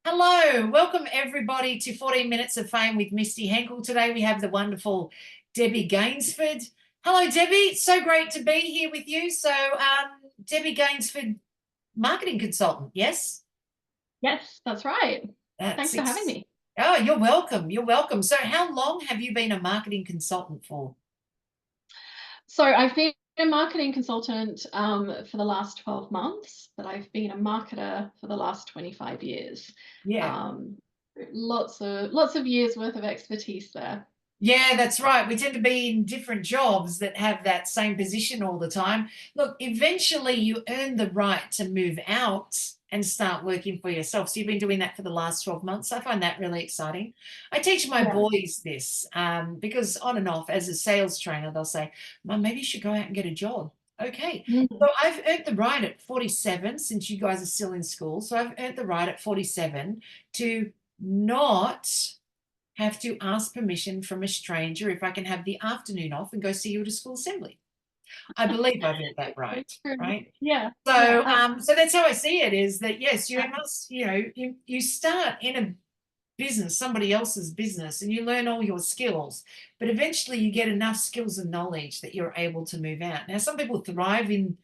Hello, welcome everybody to 14 Minutes of Fame with Misty Henkel. Today we have the wonderful Debbie Gainsford. Hello, Debbie. It's so great to be here with you. Debbie Gainsford, marketing consultant, yes? Yes, that's right. That's Thanks for having ex- me. Oh, you're welcome. You're welcome. So, how long have you been a marketing consultant for? So I've been a marketing consultant for the last 12 months, but I've been a marketer for the last 25 years. Yeah. Um, lots of years worth of expertise there. Yeah, that's right. We tend to be in different jobs that have that same position all the time. Look, eventually you earn the right to move out and start working for yourself. So you've been doing that for the last 12 months. I find that really exciting. I teach my Yeah. boys this because on and off, as a sales trainer, they'll say, Mum, maybe you should go out and get a job. Okay. So Mm. I've earned the right at 47, since you guys are still in school. So I've earned the right at 47 to not have to ask permission from a stranger if I can have the afternoon off and go see you at a school assembly. I believe I've earned that Very right, true. right? Yeah, So, yeah, so that's how I see it, is that yes, you absolutely. must, you start in a business, somebody else's business, and you learn all your skills, but eventually you get enough skills and knowledge that you're able to move out. Now, some people thrive in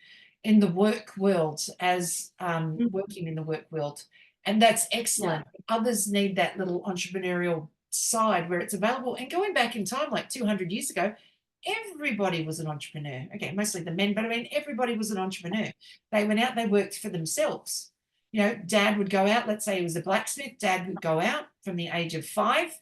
the work world as working in the work world, and that's Yeah, excellent. Others need that little entrepreneurial side where it's available. And going back in time, like 200 years ago, everybody was an entrepreneur. Okay, mostly the men, but I mean, everybody was an entrepreneur. They went out, they worked for themselves. Dad would go out. Let's say he was a blacksmith. Dad would go out from the age of 5.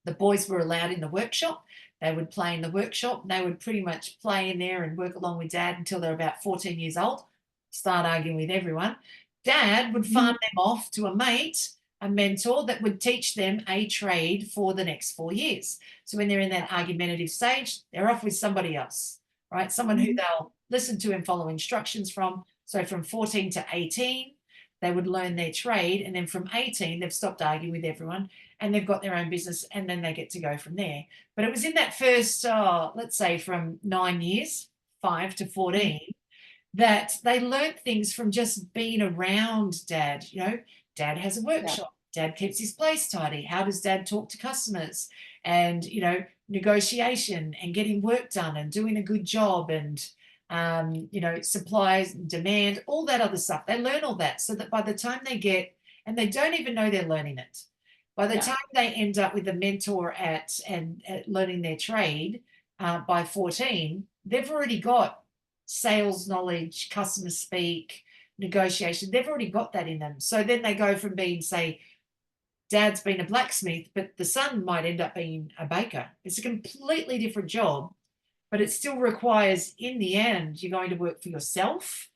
The boys were allowed in the workshop. They would play in the workshop. They would pretty much play in there and work along with dad until they're about 14 years old, start arguing with everyone. Dad would farm Mhm. them off to a mate, a mentor that would teach them a trade for the next 4 years. So when they're in that argumentative stage, they're off with somebody else, right? Someone who Mhm. they'll listen to and follow instructions from. So from 14 to 18, they would learn their trade. And then from 18, they've stopped arguing with everyone and they've got their own business, and then they get to go from there. But it was in that first, let's say from 9 years, 5 to Mhm. 14, that they learnt things from just being around dad. Dad has a Yeah, workshop. Dad keeps his place tidy. How does dad talk to customers? And, negotiation and getting work done and doing a good job and, supplies, demand, all that other stuff. They learn all that so that by the time and they don't even know they're learning it. By the yeah, time they end up with a mentor at learning their trade by 14, they've already got sales knowledge, customer speak, negotiation. They've already got that in them. So then they go from being, say, dad's been a blacksmith, but the son might end up being a baker. It's a completely different job, but it still requires, in the end, you're going to work for yourself,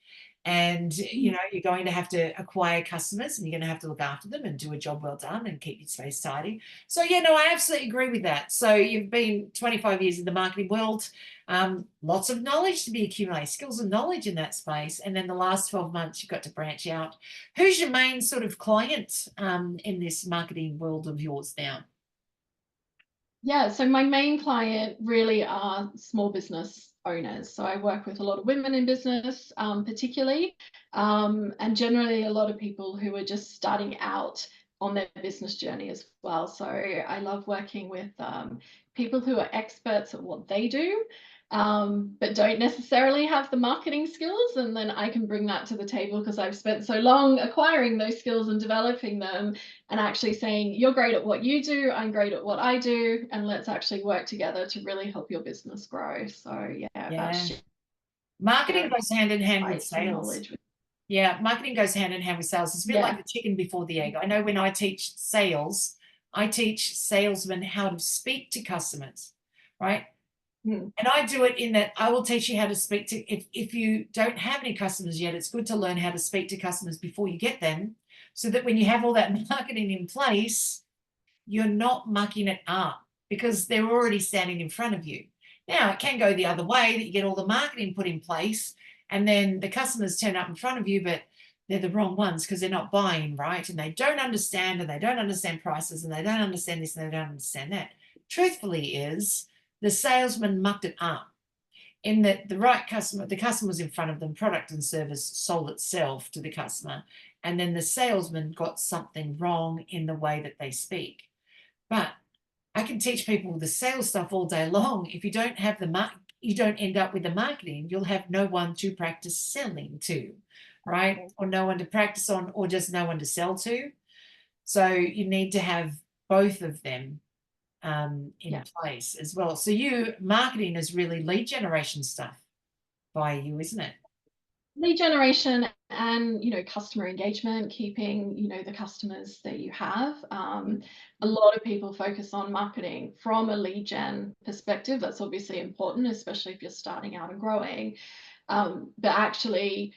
and Mhm. you're going to have to acquire customers, and you're going to have to look after them and do a job well done and keep your space tidy. So yeah, no, I absolutely agree with that. So you've been 25 years in the marketing world, lots of knowledge to be accumulated, skills and knowledge in that space, and then the last 12 months you've got to branch out. Who's your main sort of client in this marketing world of yours now? Yeah, so my main client really are small business owners. So I work with a lot of women in business, particularly, and generally a lot of people who are just starting out on their business journey as well. So I love working with people who are experts at what they do, but don't necessarily have the marketing skills. And then I can bring that to the table because I've spent so long acquiring those skills and developing them, and actually saying, you're great at what you do, I'm great at what I do, and let's actually work together to really help your business grow. So yeah, about Yeah, marketing sharing goes hand in hand with insights and sales. knowledge. Yeah, marketing goes hand in hand with sales. It's a bit like Yeah. the chicken before the egg. I know when I teach sales, I teach salesmen how to speak to customers, right? Mm. And I do it in that I will teach you how to speak to, if you don't have any customers yet, it's good to learn how to speak to customers before you get them, so that when you have all that marketing in place, you're not mucking it up because they're already standing in front of you. Now, it can go the other way, that you get all the marketing put in place and then the customers turn up in front of you, but they're the wrong ones because they're not buying, right? And they don't understand, and they don't understand prices, and they don't understand this, and they don't understand that. Truthfully, is the salesman mucked it up. in that the customer was in front of them, product and service sold itself to the customer, and then the salesman got something wrong in the way that they speak. But I can teach people the sales stuff all day long. If you don't have you don't end up with the marketing, you'll have no one to practice selling to, right? Or no one to practice on, or just no one to sell to. So you need to have both of them in place as well. So marketing is really lead generation stuff by you, isn't it? Lead generation and, customer engagement, keeping, the customers that you have. A lot of people focus on marketing from a lead gen perspective. That's obviously important, especially if you're starting out and growing. But actually,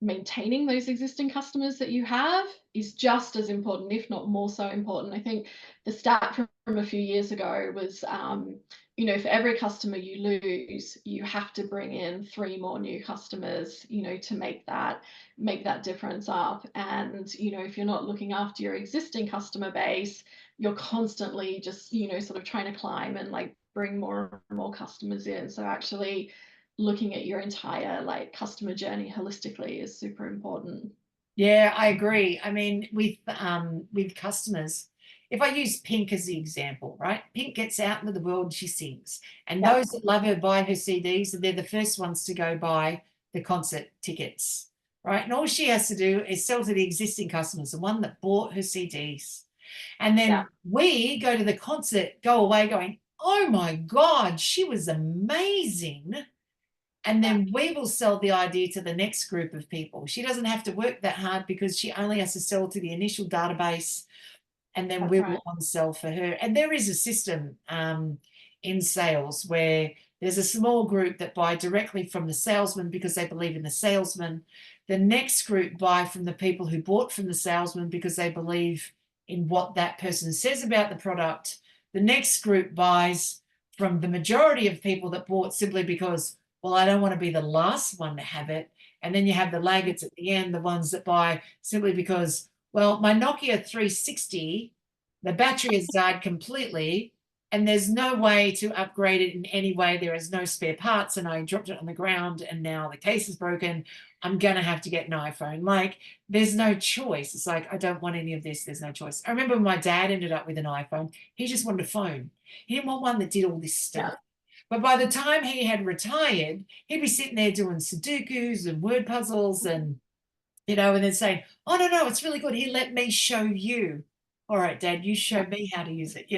maintaining those existing customers that you have is just as important, if not more so important. I think the stat from a few years ago was, for every customer you lose, you have to bring in 3 more new customers, to make that difference up. And, if you're not looking after your existing customer base, you're constantly just, sort of trying to climb and like bring more and more customers in. So actually looking at your entire like customer journey holistically is super important. Yeah, I agree. I mean, with customers, if I use Pink as the example, right? Pink gets out into the world and she sings. And Yeah, those that love her buy her CDs, and they're the first ones to go buy the concert tickets, right? And all she has to do is sell to the existing customers, the one that bought her CDs. And yeah, then we go to the concert, go away going, oh my God, she was amazing. And yeah, then we will sell the idea to the next group of people. She doesn't have to work that hard because she only has to sell to the initial database, and then that's we right. will on sell for her. And there is a system in sales where there's a small group that buy directly from the salesman because they believe in the salesman. The next group buy from the people who bought from the salesman because they believe in what that person says about the product. The next group buys from the majority of people that bought simply because, well, I don't want to be the last one to have it. And then you have the laggards at the end, the ones that buy simply because, well, my Nokia 360, the battery has died completely, and there's no way to upgrade it in any way. There is no spare parts, and I dropped it on the ground, and now the case is broken. I'm going to have to get an iPhone. Like, there's no choice. It's like, I don't want any of this. There's no choice. I remember when my dad ended up with an iPhone. He just wanted a phone. He didn't want one that did all this Yeah, stuff. But by the time he had retired, he'd be sitting there doing Sudokus and word puzzles and and then saying, oh, no, it's really good. He let me show you. All right, Dad, you yeah, show me how to use it.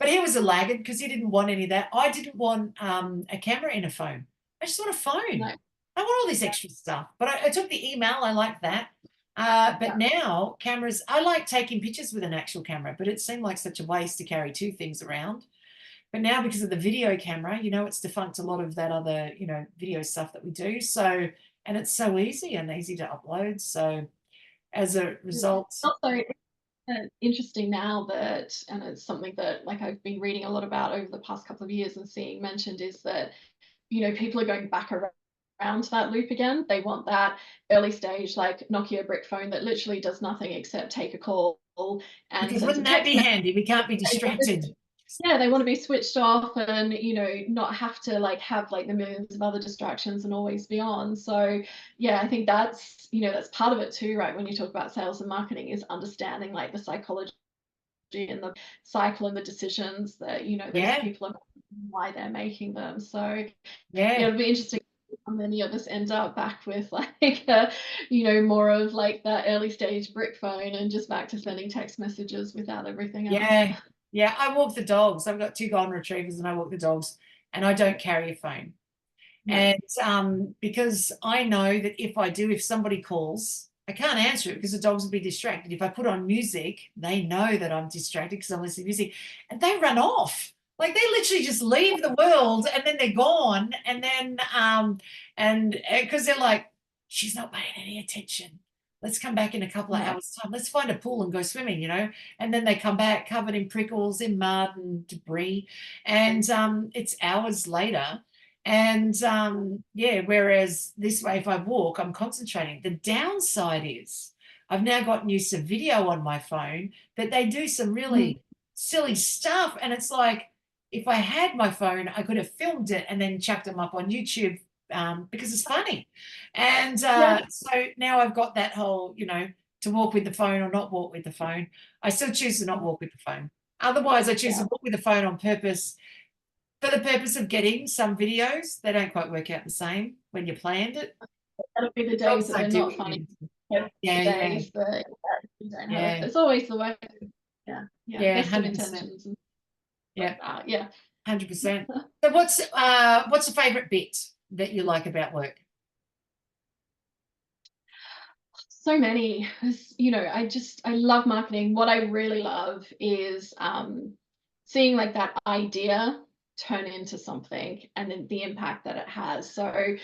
But he was a laggard because he didn't want any of that. I didn't want a camera in a phone. I just want a phone. no, I want all this extra stuff. But I took the email. I like that. But yeah, now cameras, I like taking pictures with an actual camera, but it seemed like such a waste to carry 2 things around. But now because of the video camera, it's defunct a lot of that other, video stuff that we do. So, and it's so easy and easy to upload. So as a result, also interesting now that, and it's something that like I've been reading a lot about over the past couple of years and seeing mentioned, is that people are going back around to that loop again. They want that early stage like Nokia brick phone that literally does nothing except take a call and because send some wouldn't that text be messages. handy? We can't be distracted. Yeah, they want to be switched off and not have to like have like the millions of other distractions and always be on. So yeah, I think that's part of it too, right? When you talk about sales and marketing, is understanding like the psychology and the cycle and the decisions that those Yeah, people are making, why they're making them. So yeah, yeah. it'll be interesting how many of us end up back with like more of like that early stage brick phone and just back to sending text messages without everything else. Yeah. Yeah. I walk the dogs. I've got 2 golden retrievers and I walk the dogs, and I don't carry a phone. No, And because I know that if somebody calls, I can't answer it because the dogs will be distracted. If I put on music, they know that I'm distracted because I'm listening to music, and they run off. Like they literally just leave the world and then they're gone. And then, and because they're like, she's not paying any attention. Let's come back in a couple of yeah. hours' time. Let's find a pool and go swimming. And then they come back covered in prickles, in mud and debris. And it's hours later. And yeah, whereas this way, if I walk, I'm concentrating. The downside is I've now gotten used to video on my phone, but they do some Mm. really silly stuff. And it's like, if I had my phone, I could have filmed it and then chucked them up on YouTube, because it's funny. And Yeah, so now I've got that whole, to walk with the phone or not walk with the phone. I still choose to not walk with the phone. Otherwise, I choose yeah. to walk with the phone on purpose, for the purpose of getting some videos. They don't quite work out the same when you planned it. That'll be the They days that also they're do not what funny. you do. The Yeah, yeah, days that you don't have. yeah, It's always the way. Yeah, yeah. yeah, Best of 100%. intentions and like Yeah, that. Yeah. 100%. So what's the favorite bit that you like about work? So many. I love marketing. What I really love is seeing like that idea turn into something and then the impact that it has. So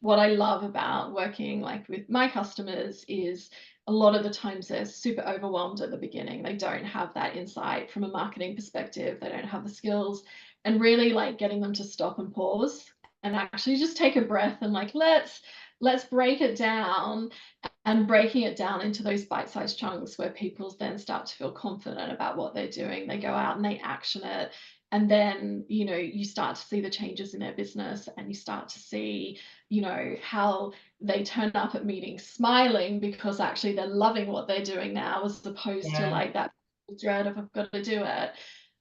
what I love about working like with my customers is a lot of the times they're super overwhelmed at the beginning. They don't have that insight from a marketing perspective. They don't have the skills, and really like getting them to stop and pause and actually just take a breath and like let's break it down, and breaking it down into those bite-sized chunks where people then start to feel confident about what they're doing. They go out and they action it. And then, you start to see the changes in their business, and you start to see, how they turn up at meetings smiling because actually they're loving what they're doing now, as opposed to Yeah. like that dread of I've got to do it.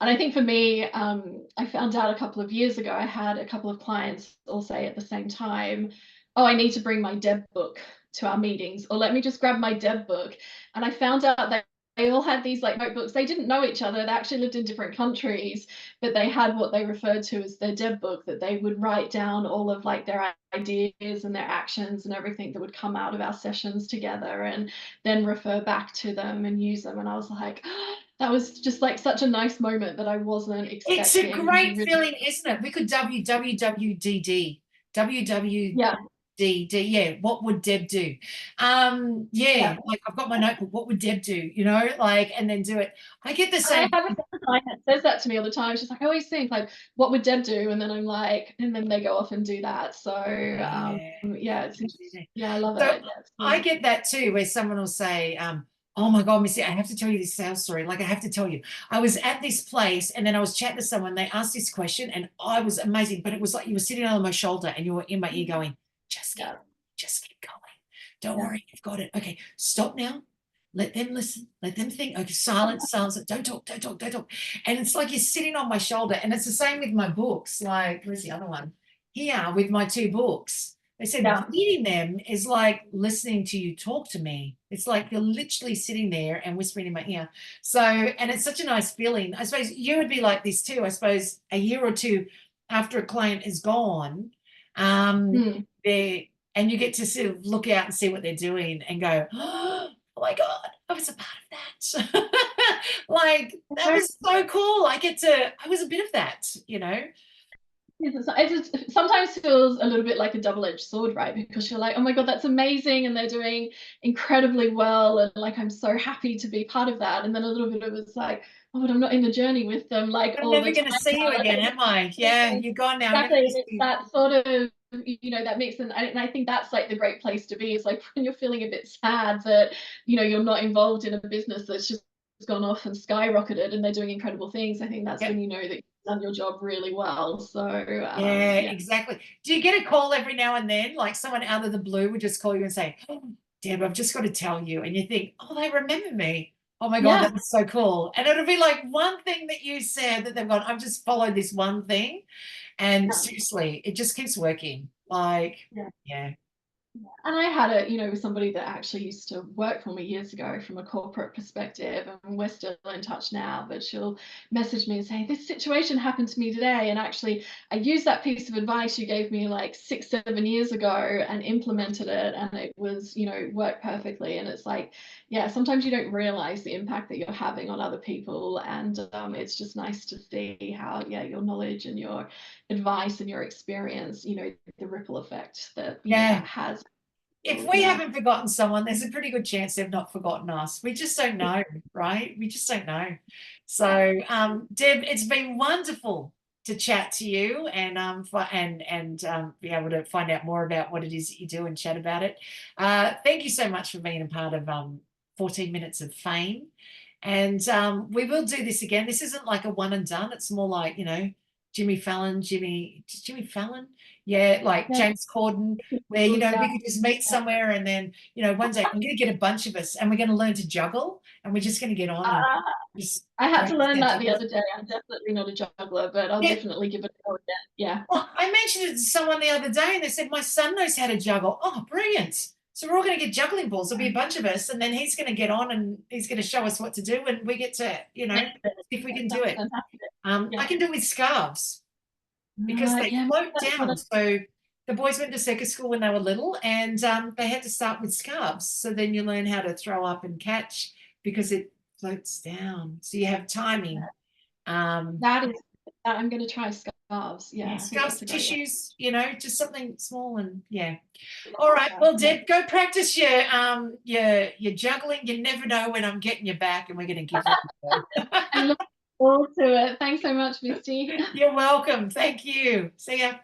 And I think for me, I found out a couple of years ago, I had a couple of clients all say at the same time, oh, I need to bring my Deb book to our meetings, or let me just grab my Deb book. And I found out that they all had these like notebooks. They didn't know each other. They actually lived in different countries, but they had what they referred to as their Deb book, that they would write down all of like their ideas and their actions and everything that would come out of our sessions together, and then refer back to them and use them. And I was like, oh, that was just like such a nice moment that I wasn't It's a expecting. And great really, feeling, isn't it? We could WWWDD. yeah, WWDD. Yeah, what would Deb do? yeah. Yeah, like I've got my notebook. What would Deb do? Like, and then do it. I get the I same. have a friend of mine that says that to me all the time. She's like, I always think like, what would Deb do? And then I'm like, and then they go off and do that. So Yeah. yeah, yeah, I love So it. Yeah, it's I really get that too, where someone will say, oh my God, Missy, I have to tell you this sales story. Like, I have to tell you, I was at this place and then I was chatting to someone. They asked this question and I was amazing, but it was like you were sitting on my shoulder and you were in my ear going, yeah, just keep going. Don't yeah. worry, you've got it. Okay, stop now. Let them listen. Let them think. Okay, silence, silence. Don't talk, don't talk, don't talk. And it's like you're sitting on my shoulder. And it's the same with my books. Like, where's the other one? Here with my two books. They said Yeah. reading them is like listening to you talk to me. It's like you're literally sitting there and whispering in my ear. So, and it's such a nice feeling. I suppose you would be like this too. I suppose a year or two after a client is gone, Mm. they and you get to sort of look out and see what they're doing and go, oh my God, I was a part of that. Like, that was so cool. I was a bit of that. It sometimes feels a little bit like a double-edged sword, right? Because you're like, oh my God, that's amazing. And they're doing incredibly well. And like, I'm so happy to be part of that. And then a little bit of it's like, oh, but I'm not in the journey with them like I'm all never the going to time see you now. again, am I? Yeah, you're gone now. I'm never Exactly. going And to see it's you. that sort of, that mix. And I think that's like the great place to be, is like when you're feeling a bit sad that, you're not involved in a business that's just gone off and skyrocketed and they're doing incredible things. I think that's Yep. when you know that you've done your job really well. So Yeah, yeah. exactly. Do you get a call every now and then, like someone out of the blue would just call you and say, oh, Deb, I've just got to tell you. And you think, oh, they remember me. Oh my God, Yeah. that's so cool. And it'll be like one thing that you said that they've gone, I've just followed this one thing. And Yeah. seriously, it just keeps working. Like, Yeah. yeah. And I had with somebody that actually used to work for me years ago from a corporate perspective, and we're still in touch now, but she'll message me and say, this situation happened to me today. And actually, I used that piece of advice you gave me like 6-7 years ago and implemented it. And it was, worked perfectly. And it's like, yeah, sometimes you don't realize the impact that you're having on other people. And it's just nice to see how, yeah, your knowledge and your advice and your experience, the ripple effect that, Yeah. that has. If So, we yeah. haven't forgotten someone, there's a pretty good chance they've not forgotten us. We just don't know, right? We just don't know. So, Deb, it's been wonderful to chat to you and be able to find out more about what it is that you do and chat about it. Thank you so much for being a part of 14 Minutes of Fame. And we will do this again. This isn't like a one and done. It's more like, Jimmy Fallon, Jimmy Fallon, yeah, like Yeah. James Corden, where you know Yeah. we could just meet somewhere and then you know one day I'm going to get a bunch of us and we're going to learn to juggle and we're just going to get on and Uh, just I had to practice learn our that the juggling. other day. I'm definitely not a juggler, but I'll Yeah, definitely give it a go again. Yeah. well, I mentioned it to someone the other day and they said, my son knows how to juggle. Oh, brilliant. So we're all going to get juggling balls. There'll be a bunch of us, and then he's going to get on and he's going to show us what to do, and we get to, you know, see if we That can do sounds it. fantastic. I Yeah. can do it with scarves because they Yeah, float that's what down. So the boys went to circus school when they were little, and they had to start with scarves. So then you learn how to throw up and catch because it floats down. So you have timing. Um, that is I'm going to try scarves. yeah, Yeah, I think scarves, that's a great way. tissues, you know, just something small and yeah. All right. Well, Yeah. Deb, go practice your juggling. You never know when I'm getting you back and we're gonna give you a go. I look forward to it. Thanks so much, Misty. You're welcome. Thank you. See ya.